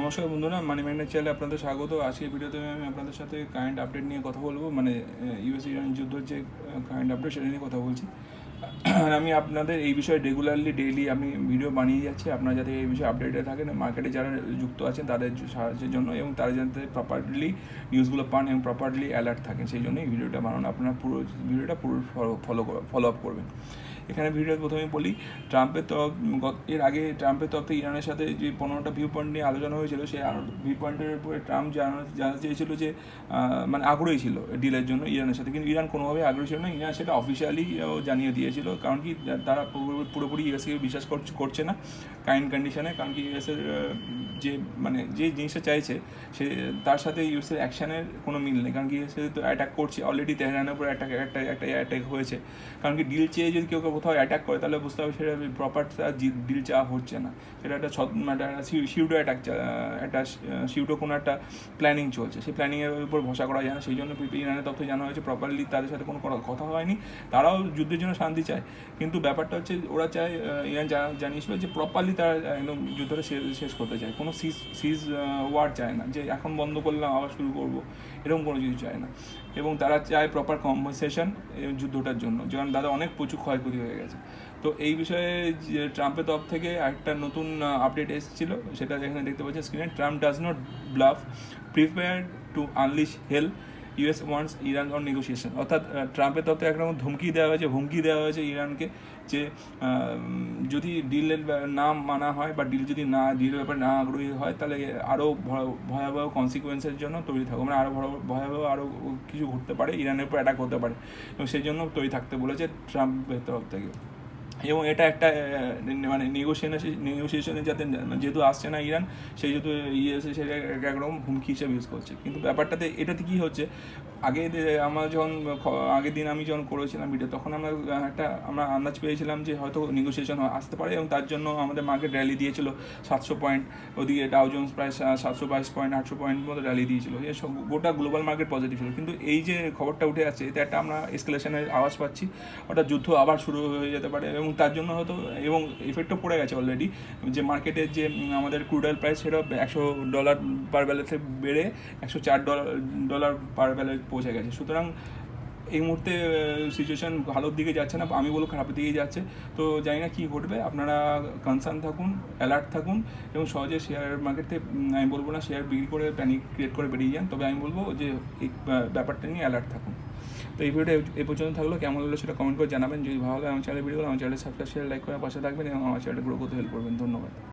নমস্কার বন্ধুরা, money magnet চ্যানেলে আপনাদের স্বাগত। আজকের ভিডিওতে আমি আপনাদের সাথে কারেন্ট আপডেট নিয়ে কথা বলবো, মানে ইউএস ইরান যুদ্ধের যে কারেন্ট আপডেট সেটা নিয়ে কথা বলছি। আর আমি আপনাদের এই বিষয়ে রেগুলারলি ডেইলি আমি ভিডিও বানিয়ে যাচ্ছি, আপনারা যাতে এই বিষয়ে আপডেটে থাকেন, মার্কেটে যারা যুক্ত আছেন তাদের সাহায্যের জন্য, এবং তারা যাতে প্রপারলি নিউজগুলো পান এবং প্রপারলি অ্যালার্ট থাকেন, সেই জন্যই ভিডিওটা বানানো। আপনারা পুরো ভিডিওটা পুরো ফলো আপ করবেন। এখানে ভিডিও প্রথমেই বলি, এর আগে ট্রাম্পের তরফ থেকে ইরানের সাথে যে 15টা ভিউ পয়েন্ট নিয়ে আলোচনা হয়েছিল, সেই ভিউ পয়েন্টের উপরে ট্রাম্প জানাতে চেয়েছিল যে মানে আগ্রহী ছিল ডিলের জন্য ইরানের সাথে, কিন্তু ইরান কোনোভাবেই আগ্রহী ছিল না। ইরান সেটা অফিসিয়ালি জানিয়ে দিয়েছিল, কারণ কি তারা পুরোপুরি ইউএসকে বিশ্বাস করছে না কাইন্ড কন্ডিশনে, কারণ কি ইউএসের যে মানে যে জিনিসটা চাইছে সে তার সাথে ইউএসের অ্যাকশানের কোনো মিল নেই, কারণ কি ইউএসএ তো অ্যাটাক করছে অলরেডি, তেহরানের উপর একটা অ্যাটাক হয়েছে। কারণ কি ডিল চেয়ে যদি কেউ কোথাও অ্যাটাক করে তাহলে বুঝতে হবে সেটা প্রপার ডিল চাওয়া হচ্ছে না, সেটা একটা সিউডো অ্যাটাক, একটা সিউডো কোনো একটা প্ল্যানিং চলছে, সেই প্ল্যানিংয়ের উপর ভরসা করা যায় না। সেই জন্য ইরানের তথ্য জানা হয়েছে প্রপারলি তাদের সাথে কোনো কথা হয়নি, তারাও যুদ্ধের জন্য শান্তি চায়, কিন্তু ব্যাপারটা হচ্ছে ওরা চায়, ইরান জানিয়েছিল যে প্রপারলি তারা একদম যুদ্ধটা শেষ করতে চায়, কোনো সিজ ওয়ার চায় না, যে এখন বন্ধ করলাম আবার শুরু করবো, এরকম কোনো কিছু চায় না। এবং তারা চায় প্রপার কম্পেনসেশন যুদ্ধটার জন্য, যেমন অনেক প্রচুর ক্ষয়ক্ষতি হয়ে গেছে। তো এই বিষয়ে ট্রাম্পের তরফ থেকে একটা নতুন আপডেট এসেছিল, সেটা এখানে দেখতে পাচ্ছেন স্ক্রিনে। Trump does not bluff, prepare to unleash hell, US wants Iran on negotiation. অর্থাৎ ট্রাম্পের তরফ থেকে একরকম হুমকি দেওয়া হয়েছে ইরানকে, যে যদি ডিলের না মানা হয় বা ডিলের ব্যাপারে না আগ্রহী হয়, তাহলে আরও ভয়াবহ কনসিকুয়েন্সের জন্য তৈরি থাকবে, মানে আরও ভয়াবহ আরও কিছু ঘটতে পারে, ইরানের উপর অ্যাটাক হতে পারে, এবং সেই জন্য তৈরি থাকতে বলেছে ট্রাম্পের তরফ থেকে। এবং এটা একটা মানে নেগোসিয়েশনে যাতে যেহেতু আসছে না ইরান, সেই যেহেতু ইউএসএ সেটা একরকম হুমকি হিসেবে ইউজ করছে। কিন্তু ব্যাপারটাতে এটাতে কী হচ্ছে, আমরা যখন আগের দিন আমি যখন করেছিলাম ভিডিও, তখন আমরা আন্দাজ পেয়েছিলাম যে হয়তো নেগোসিয়েশন আসতে পারে, এবং তার জন্য আমাদের মার্কেট র্যালি দিয়েছিল 700 পয়েন্ট, ওদিকে ডাউ জোন্স প্রায় 722 পয়েন্ট 800 পয়েন্ট মতো র্যালি দিয়েছিল, গোটা গ্লোবাল মার্কেট পজিটিভ ছিল। কিন্তু এই যে খবরটা উঠে আসছে, এতে একটা আমরা এসকেলেশনের আওয়াজ পাচ্ছি, ওটা যুদ্ধ আবার শুরু হয়ে যেতে পারে, এবং তার জন্য হয়তো এবং এফেক্টও পড়ে গেছে অলরেডি, যে মার্কেটের যে আমাদের ক্রুড অয়েল প্রাইস সেটা $100 পার ব্যারেল থেকে বেড়ে $104 পার ব্যারেল পৌঁছে গেছে। সুতরাং এই মুহূর্তে সিচুয়েশান ভালোর দিকে যাচ্ছে না, আমি বলবো খারাপের দিকেই যাচ্ছে। তো জানি না কী ঘটবে, আপনারা কনসার্ন থাকুন, অ্যালার্ট থাকুন, এবং সহজে শেয়ার মার্কেটে আমি বলবো না শেয়ার বিক্রি করে প্যানিক ক্রিয়েট করে বেরিয়ে যান, তবে আমি বলবো যে এই ব্যাপারটা নিয়ে অ্যালার্ট থাকুন। তো এই ভিডিওটা এই পর্যন্ত থাকলো, কেমন হলো সেটা কমেন্ট করে জানাবেন। যদি ভালো লাগে আমার চ্যানেল ভিডিও, আমার চ্যানেল সাবস্ক্রাইব শেয়ার লাইক করে পাশে থাকবেন, এবং আমার চ্যানেলটা গ্রো করতে হেল্প করবেন। ধন্যবাদ।